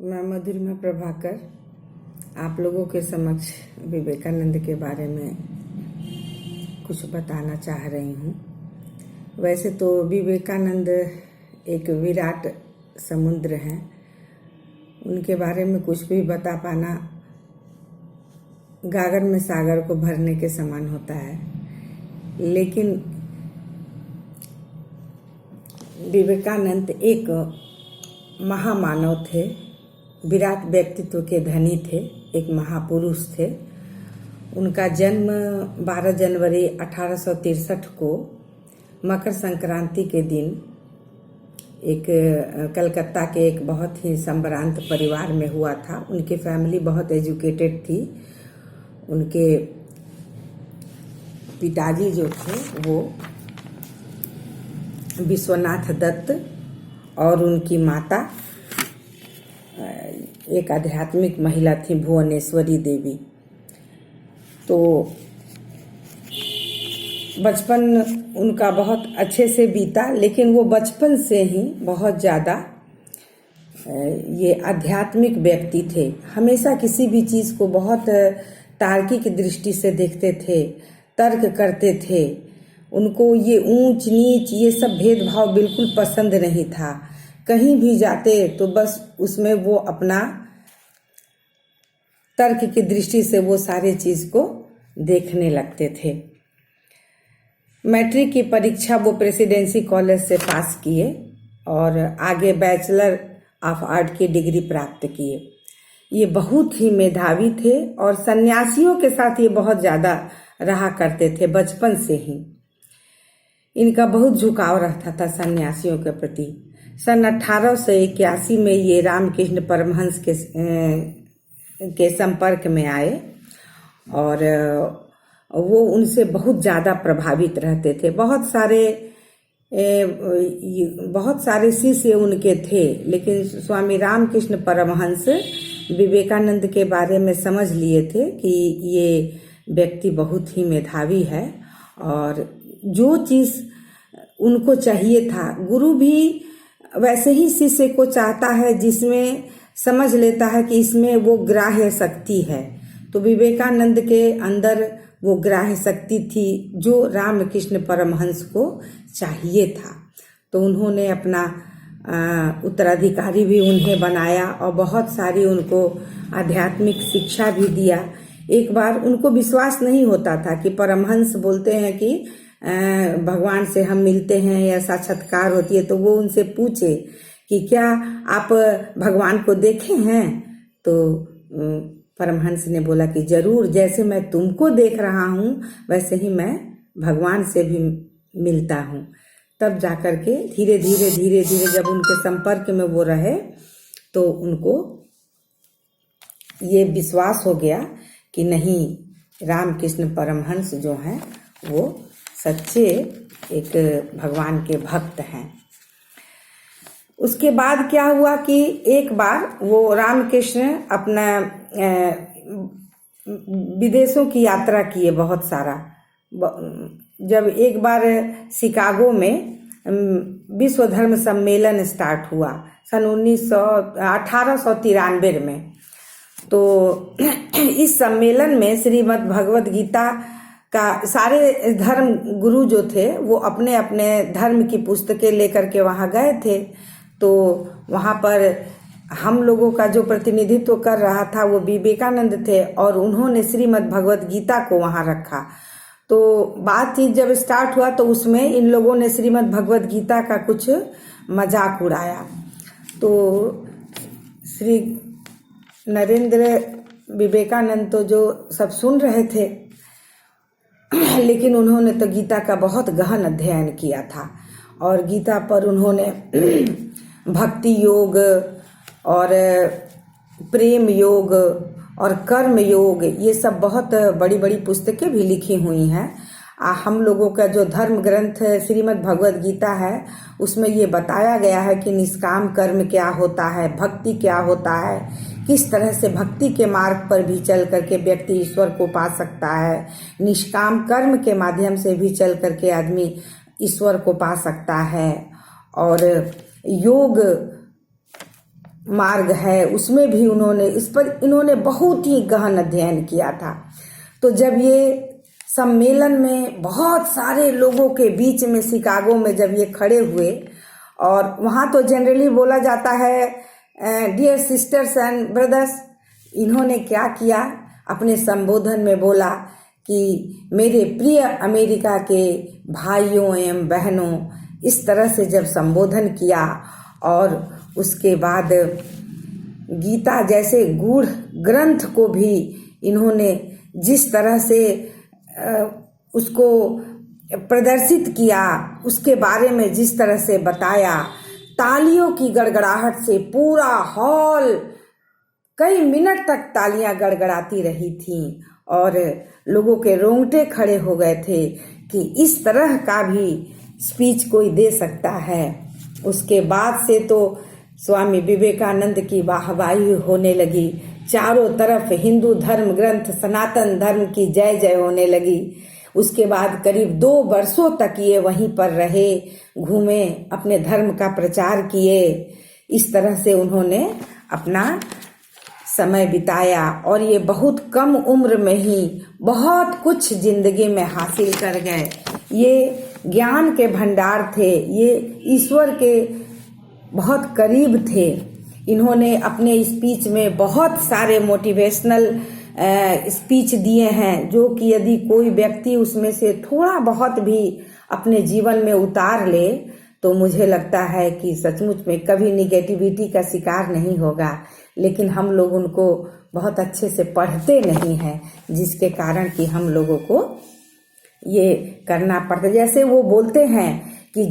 मैं मधुरिमा प्रभाकर आप लोगों के समक्ष विवेकानंद के बारे में कुछ बताना चाह रही हूँ। वैसे तो विवेकानंद एक विराट समुद्र हैं, उनके बारे में कुछ भी बता पाना गागर में सागर को भरने के समान होता है। लेकिन विवेकानंद एक महामानव थे, विराट व्यक्तित्व के धनी थे, एक महापुरुष थे। उनका जन्म 12 जनवरी 1863 को मकर संक्रांति के दिन एक कलकत्ता के एक बहुत ही संभ्रांत परिवार में हुआ था। उनकी फैमिली बहुत एजुकेटेड थी। उनके पिताजी जो थे वो विश्वनाथ दत्त और उनकी माता एक आध्यात्मिक महिला थी, भुवनेश्वरी देवी। तो बचपन उनका बहुत अच्छे से बीता, लेकिन वो बचपन से ही बहुत ज़्यादा ये आध्यात्मिक व्यक्ति थे। हमेशा किसी भी चीज़ को बहुत तार्किक दृष्टि से देखते थे, तर्क करते थे। उनको ये ऊंच नीच ये सब भेदभाव बिल्कुल पसंद नहीं था। कहीं भी जाते तो बस उसमें वो अपना तर्क की दृष्टि से वो सारे चीज़ को देखने लगते थे। मैट्रिक की परीक्षा वो प्रेसिडेंसी कॉलेज से पास किए और आगे बैचलर ऑफ आर्ट की डिग्री प्राप्त किए। ये बहुत ही मेधावी थे और सन्यासियों के साथ ये बहुत ज़्यादा रहा करते थे। बचपन से ही इनका बहुत झुकाव रहता था सन्यासियों के प्रति। सन 1881 में ये रामकृष्ण परमहंस के संपर्क में आए और वो उनसे बहुत ज़्यादा प्रभावित रहते थे। बहुत सारे शिष्य उनके थे, लेकिन स्वामी रामकृष्ण परमहंस विवेकानंद के बारे में समझ लिए थे कि ये व्यक्ति बहुत ही मेधावी है और जो चीज़ उनको चाहिए था, गुरु भी वैसे ही शिष्य को चाहता है जिसमें समझ लेता है कि इसमें वो ग्राह्य शक्ति है। तो विवेकानंद के अंदर वो ग्राह्य शक्ति थी जो रामकृष्ण परमहंस को चाहिए था। तो उन्होंने अपना उत्तराधिकारी भी उन्हें बनाया और बहुत सारी उनको आध्यात्मिक शिक्षा भी दिया। एक बार उनको विश्वास नहीं होता था कि परमहंस बोलते हैं कि भगवान से हम मिलते हैं या साक्षात्कार होती है, तो वो उनसे पूछे कि क्या आप भगवान को देखे हैं? तो परमहंस ने बोला कि जरूर, जैसे मैं तुमको देख रहा हूँ वैसे ही मैं भगवान से भी मिलता हूँ। तब जाकर के धीरे धीरे जब उनके संपर्क में वो रहे तो उनको ये विश्वास हो गया कि नहीं, रामकृष्ण परमहंस जो हैं वो सच्चे एक भगवान के भक्त हैं। उसके बाद क्या हुआ कि एक बार वो रामकृष्ण अपना विदेशों की यात्रा किए बहुत सारा। जब एक बार शिकागो में विश्व धर्म सम्मेलन स्टार्ट हुआ सन 1893 में, तो इस सम्मेलन में श्रीमद् भगवद गीता का सारे धर्म गुरु जो थे वो अपने अपने धर्म की पुस्तकें लेकर के वहाँ गए थे। तो वहाँ पर हम लोगों का जो प्रतिनिधित्व कर रहा था वो विवेकानंद थे और उन्होंने श्रीमद् भगवद गीता को वहाँ रखा। तो बातचीत जब स्टार्ट हुआ तो उसमें इन लोगों ने श्रीमद् भगवद गीता का कुछ मजाक उड़ाया। तो श्री नरेंद्र विवेकानंद तो जो सब सुन रहे थे, लेकिन उन्होंने तो गीता का बहुत गहन अध्ययन किया था और गीता पर उन्होंने भक्ति योग और प्रेम योग और कर्म योग ये सब बहुत बड़ी बड़ी पुस्तकें भी लिखी हुई हैं। हम लोगों का जो धर्म ग्रंथ श्रीमद् भगवद गीता है उसमें ये बताया गया है कि निष्काम कर्म क्या होता है, भक्ति क्या होता है, किस तरह से भक्ति के मार्ग पर भी चल करके व्यक्ति ईश्वर को पा सकता है, निष्काम कर्म के माध्यम से भी चल करके आदमी ईश्वर को पा सकता है। और योग मार्ग है उसमें भी इस पर इन्होंने बहुत ही गहन अध्ययन किया था। तो जब ये सम्मेलन में बहुत सारे लोगों के बीच में शिकागो में जब ये खड़े हुए, और वहाँ तो जनरली बोला जाता है डियर सिस्टर्स एंड ब्रदर्स, इन्होंने क्या किया, अपने संबोधन में बोला कि मेरे प्रिय अमेरिका के भाइयों एवं बहनों, इस तरह से जब संबोधन किया। और उसके बाद गीता जैसे गूढ़ ग्रंथ को भी इन्होंने जिस तरह से उसको प्रदर्शित किया, उसके बारे में जिस तरह से बताया, तालियों की गड़गड़ाहट से पूरा हॉल कई मिनट तक तालियां गड़गड़ाती रही थीं और लोगों के रोंगटे खड़े हो गए थे कि इस तरह का भी स्पीच कोई दे सकता है। उसके बाद से तो स्वामी विवेकानंद की वाहवाही होने लगी, चारों तरफ हिंदू धर्म ग्रंथ सनातन धर्म की जय जय होने लगी। उसके बाद करीब 2 वर्षों तक ये वहीं पर रहे, घूमे, अपने धर्म का प्रचार किए। इस तरह से उन्होंने अपना समय बिताया और ये बहुत कम उम्र में ही बहुत कुछ जिंदगी में हासिल कर गए। ये ज्ञान के भंडार थे, ये ईश्वर के बहुत करीब थे। इन्होंने अपने स्पीच में बहुत सारे मोटिवेशनल स्पीच दिए हैं, जो कि यदि कोई व्यक्ति उसमें से थोड़ा बहुत भी अपने जीवन में उतार ले तो मुझे लगता है कि सचमुच में कभी निगेटिविटी का शिकार नहीं होगा। लेकिन हम लोग उनको बहुत अच्छे से पढ़ते नहीं हैं, जिसके कारण कि हम लोगों को ये करना पड़ता। जैसे वो बोलते हैं कि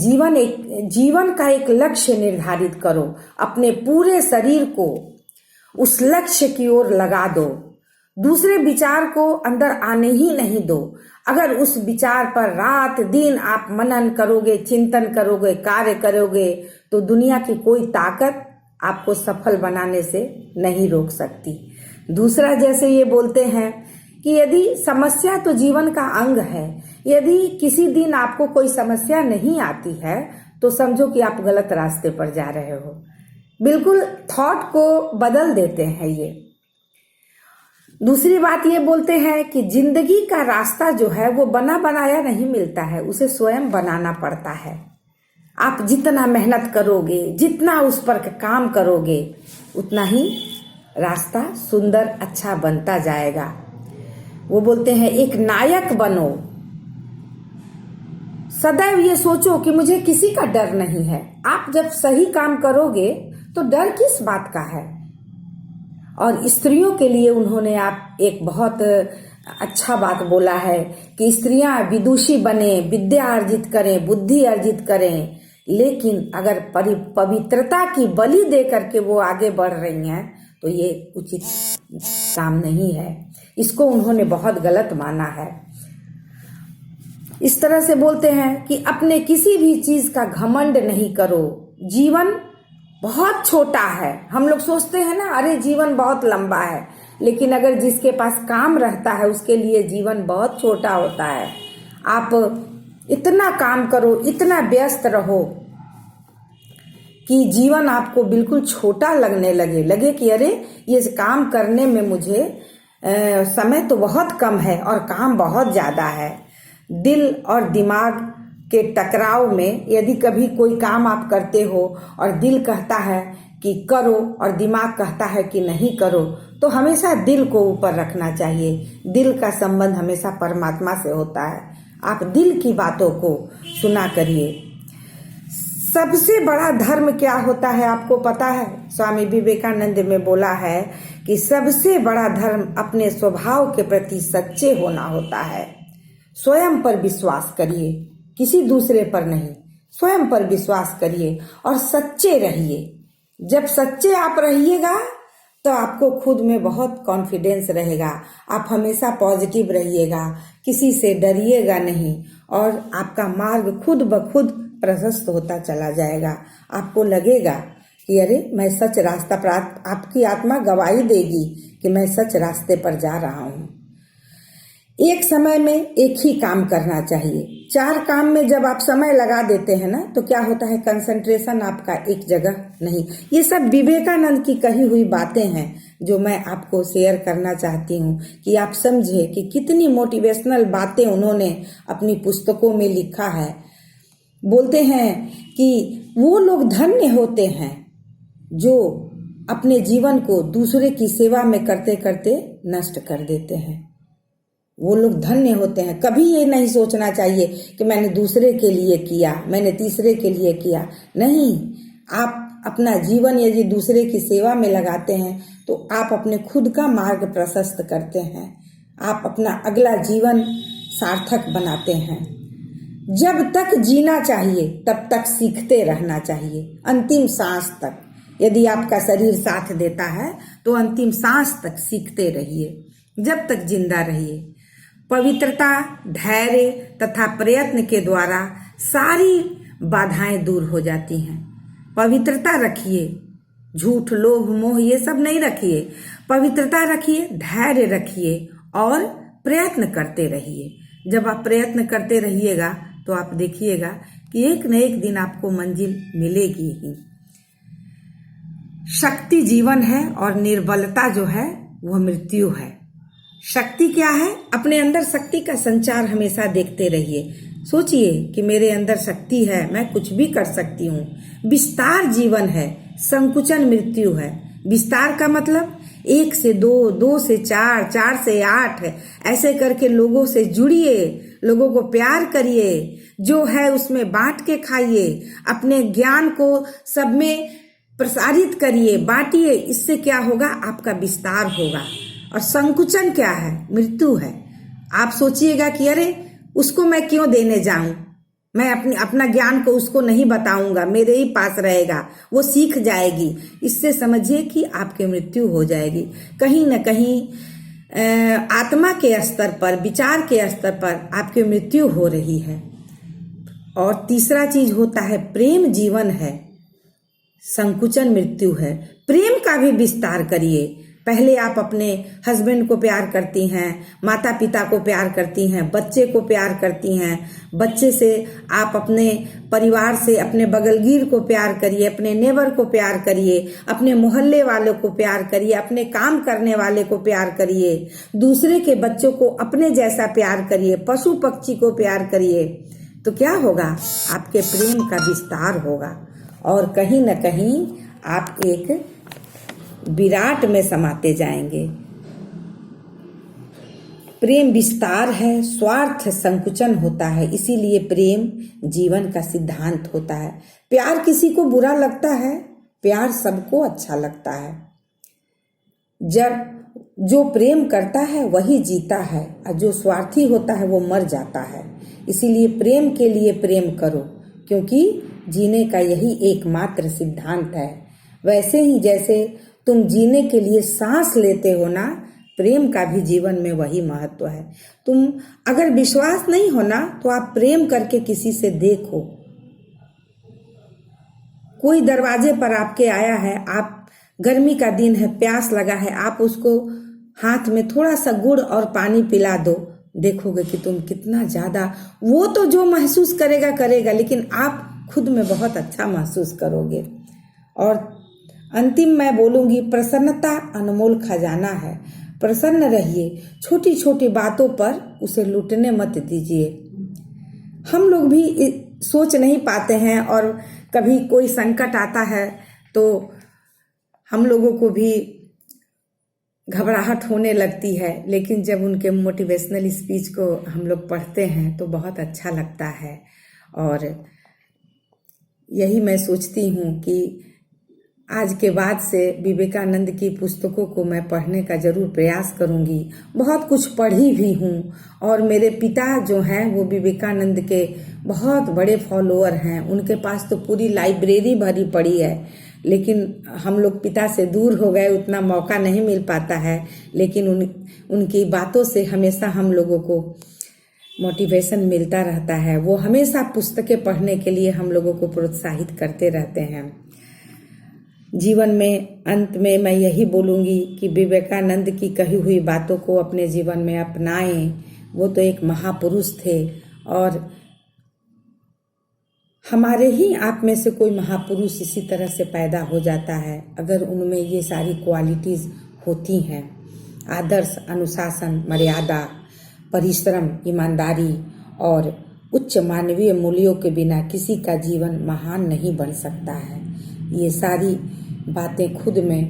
जीवन का एक लक्ष्य निर्धारित करो, अपने पूरे शरीर को उस लक्ष्य की ओर लगा दो, दूसरे विचार को अंदर आने ही नहीं दो। अगर उस विचार पर रात दिन आप मनन करोगे, चिंतन करोगे, कार्य करोगे, तो दुनिया की कोई ताकत आपको सफल बनाने से नहीं रोक सकती। दूसरा, जैसे ये बोलते हैं कि यदि समस्या तो जीवन का अंग है, यदि किसी दिन आपको कोई समस्या नहीं आती है तो समझो कि आप गलत रास्ते पर जा रहे हो। बिल्कुल थॉट को बदल देते हैं ये। दूसरी बात ये बोलते हैं कि जिंदगी का रास्ता जो है वो बना बनाया नहीं मिलता है, उसे स्वयं बनाना पड़ता है। आप जितना मेहनत करोगे, जितना उस पर काम करोगे, उतना ही रास्ता सुंदर अच्छा बनता जाएगा। वो बोलते हैं एक नायक बनो, सदैव ये सोचो कि मुझे किसी का डर नहीं है। आप जब सही काम करोगे तो डर किस बात का है। और स्त्रियों के लिए उन्होंने आप एक बहुत अच्छा बात बोला है कि स्त्रियां विदुषी बने, विद्या अर्जित करें, बुद्धि अर्जित करें, लेकिन अगर पवित्रता की बलि दे करके वो आगे बढ़ रही हैं तो ये उचित काम नहीं है। इसको उन्होंने बहुत गलत माना है। इस तरह से बोलते हैं कि अपने किसी भी चीज का घमंड नहीं करो, जीवन बहुत छोटा है। हम लोग सोचते हैं ना, अरे जीवन बहुत लंबा है, लेकिन अगर जिसके पास काम रहता है उसके लिए जीवन बहुत छोटा होता है। आप इतना काम करो, इतना व्यस्त रहो कि जीवन आपको बिल्कुल छोटा लगने लगे कि अरे ये काम करने में मुझे समय तो बहुत कम है और काम बहुत ज्यादा है। दिल और दिमाग के टकराव में यदि कभी कोई काम आप करते हो और दिल कहता है कि करो और दिमाग कहता है कि नहीं करो, तो हमेशा दिल को ऊपर रखना चाहिए। दिल का संबंध हमेशा परमात्मा से होता है। आप दिल की बातों को सुना करिए। सबसे बड़ा धर्म क्या होता है आपको पता है? स्वामी विवेकानंद में बोला है कि सबसे बड़ा धर्म अपने स्वभाव के प्रति सच्चे होना होता है। स्वयं पर विश्वास करिए, किसी दूसरे पर नहीं। स्वयं पर विश्वास करिए और सच्चे रहिए। जब सच्चे आप रहिएगा तो आपको खुद में बहुत कॉन्फिडेंस रहेगा। आप हमेशा पॉजिटिव रहिएगा, किसी से डरिएगा नहीं और आपका मार्ग खुद ब खुद प्रशस्त होता चला जाएगा। आपको लगेगा कि अरे मैं सच रास्ता प्राप्त, आपकी आत्मा गवाही देगी कि मैं सच रास्ते पर जा रहा हूँ। एक समय में एक ही काम करना चाहिए। 4 काम में जब आप समय लगा देते हैं ना, तो क्या होता है, कंसंट्रेशन आपका एक जगह नहीं। ये सब विवेकानंद की कही हुई बातें हैं जो मैं आपको शेयर करना चाहती हूँ कि आप समझे कि कितनी मोटिवेशनल बातें उन्होंने अपनी पुस्तकों में लिखा है। बोलते हैं कि वो लोग धन्य होते हैं जो अपने जीवन को दूसरे की सेवा में करते करते नष्ट कर देते हैं। वो लोग धन्य होते हैं। कभी ये नहीं सोचना चाहिए कि मैंने दूसरे के लिए किया, मैंने तीसरे के लिए किया। नहीं, आप अपना जीवन यदि दूसरे की सेवा में लगाते हैं तो आप अपने खुद का मार्ग प्रशस्त करते हैं, आप अपना अगला जीवन सार्थक बनाते हैं। जब तक जीना चाहिए तब तक सीखते रहना चाहिए, अंतिम सांस तक। यदि आपका शरीर साथ देता है तो अंतिम सांस तक सीखते रहिए, जब तक जिंदा रहिए। पवित्रता, धैर्य तथा प्रयत्न के द्वारा सारी बाधाएं दूर हो जाती हैं। पवित्रता रखिए, झूठ, लोभ, मोह ये सब नहीं रखिए। पवित्रता रखिए, धैर्य रखिए और प्रयत्न करते रहिए। जब आप प्रयत्न करते रहिएगा तो आप देखिएगा कि एक न एक दिन आपको मंजिल मिलेगी ही। शक्ति जीवन है और निर्बलता जो है वह मृत्यु है। शक्ति क्या है? अपने अंदर शक्ति का संचार हमेशा देखते रहिए। सोचिए कि मेरे अंदर शक्ति है, मैं कुछ भी कर सकती हूँ। विस्तार जीवन है, संकुचन मृत्यु है। विस्तार का मतलब 1 से 2, 2 से 4, 4 से 8 ऐसे करके लोगों से जुड़िए, लोगों को प्यार करिए, जो है उसमें बांट के खाइए, अपने ज्ञान को सब में प्रसारित करिए, बांटिए। इससे क्या होगा? आपका विस्तार होगा। और संकुचन क्या है? मृत्यु है। आप सोचिएगा कि अरे उसको मैं क्यों देने जाऊं, मैं अपना ज्ञान को उसको नहीं बताऊंगा, मेरे ही पास रहेगा, वो सीख जाएगी। इससे समझिए कि आपकी मृत्यु हो जाएगी। कहीं न कहीं आत्मा के स्तर पर, विचार के स्तर पर आपकी मृत्यु हो रही है। और तीसरा चीज होता है प्रेम जीवन है, संकुचन मृत्यु है। प्रेम का भी विस्तार करिए। पहले आप अपने हस्बैंड को प्यार करती हैं, माता पिता को प्यार करती हैं, बच्चे को प्यार करती हैं। बच्चे से आप अपने परिवार से अपने बगलगीर को प्यार करिए, अपने नेबर को प्यार करिए, अपने मोहल्ले वालों को प्यार करिए, अपने काम करने वाले को प्यार करिए, दूसरे के बच्चों को अपने जैसा प्यार करिए, पशु पक्षी को प्यार करिए। तो क्या होगा? आपके प्रेम का विस्तार होगा और कहीं न कहीं आप एक विराट में समाते जाएंगे। प्रेम विस्तार है, स्वार्थ संकुचन होता है। इसीलिए प्रेम जीवन का सिद्धांत होता है। प्यार किसी को बुरा लगता है, प्यार सबको अच्छा लगता है। जब जो प्रेम करता है वही जीता है और जो स्वार्थी होता है वो मर जाता है। इसीलिए प्रेम के लिए प्रेम करो, क्योंकि जीने का यही एकमात्र सिद्धांत है। वैसे ही जैसे तुम जीने के लिए सांस लेते हो ना, प्रेम का भी जीवन में वही महत्व है। तुम अगर विश्वास नहीं हो ना तो आप प्रेम करके किसी से देखो। कोई दरवाजे पर आपके आया है, आप गर्मी का दिन है, प्यास लगा है, आप उसको हाथ में थोड़ा सा गुड़ और पानी पिला दो, देखोगे कि तुम कितना ज्यादा, वो तो जो महसूस करेगा करेगा, लेकिन आप खुद में बहुत अच्छा महसूस करोगे। और अंतिम मैं बोलूंगी, प्रसन्नता अनमोल खजाना है। प्रसन्न रहिए, छोटी छोटी बातों पर उसे लूटने मत दीजिए। हम लोग भी सोच नहीं पाते हैं और कभी कोई संकट आता है तो हम लोगों को भी घबराहट होने लगती है, लेकिन जब उनके मोटिवेशनल स्पीच को हम लोग पढ़ते हैं तो बहुत अच्छा लगता है। और यही मैं सोचती हूँ कि आज के बाद से विवेकानंद की पुस्तकों को मैं पढ़ने का जरूर प्रयास करूंगी। बहुत कुछ पढ़ी भी हूँ और मेरे पिता जो हैं वो विवेकानंद के बहुत बड़े फॉलोअर हैं। उनके पास तो पूरी लाइब्रेरी भरी पड़ी है, लेकिन हम लोग पिता से दूर हो गए, उतना मौका नहीं मिल पाता है। लेकिन उनकी बातों से हमेशा हम लोगों को मोटिवेशन मिलता रहता है। वो हमेशा पुस्तकें पढ़ने के लिए हम लोगों को प्रोत्साहित करते रहते हैं। जीवन में अंत में मैं यही बोलूंगी कि विवेकानंद की कही हुई बातों को अपने जीवन में अपनाएं, वो तो एक महापुरुष थे और हमारे ही आप में से कोई महापुरुष इसी तरह से पैदा हो जाता है अगर उनमें ये सारी क्वालिटीज़ होती हैं। आदर्श, अनुशासन, मर्यादा, परिश्रम, ईमानदारी और उच्च मानवीय मूल्यों के बिना किसी का जीवन महान नहीं बन सकता है। ये सारी बातें खुद में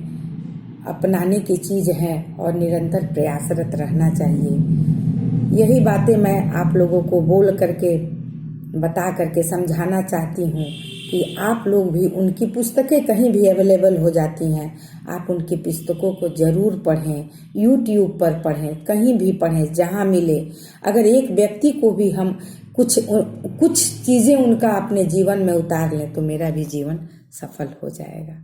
अपनाने की चीज़ है और निरंतर प्रयासरत रहना चाहिए। यही बातें मैं आप लोगों को बोल करके, बता करके समझाना चाहती हूँ कि आप लोग भी, उनकी पुस्तकें कहीं भी अवेलेबल हो जाती हैं, आप उनकी पुस्तकों को ज़रूर पढ़ें, यूट्यूब पर पढ़ें, कहीं भी पढ़ें, जहाँ मिले। अगर एक व्यक्ति को भी हम कुछ चीज़ें उनका अपने जीवन में उतार लें तो मेरा भी जीवन सफल हो जाएगा।